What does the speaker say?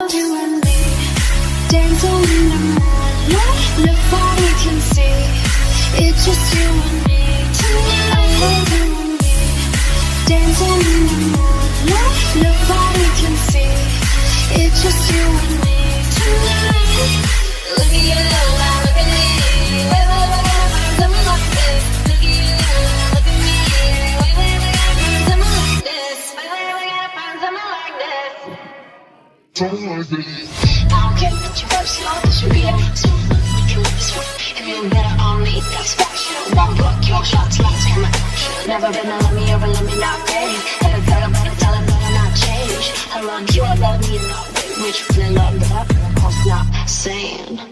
You and me, dancing in the moonlight. Look what we can see. It's just you and me tonight. You and me, dancing in the moonlight. Look what we can see. It's just you and me tonight. Look at you, look at me. Where will I find someone like this? Look at you, look at me. Where will I find someone like this? Where will I find someone like this? I don't care that you're first, you always should be it. So we can make this work. If you look better on me, that's fashion. One book, your shots, lights, camera, action. Never been to let me ever let me not pay. Had a girl, better tell her better not change. I love you, I love me, and I'll wait. Which feeling love that I'm not saying.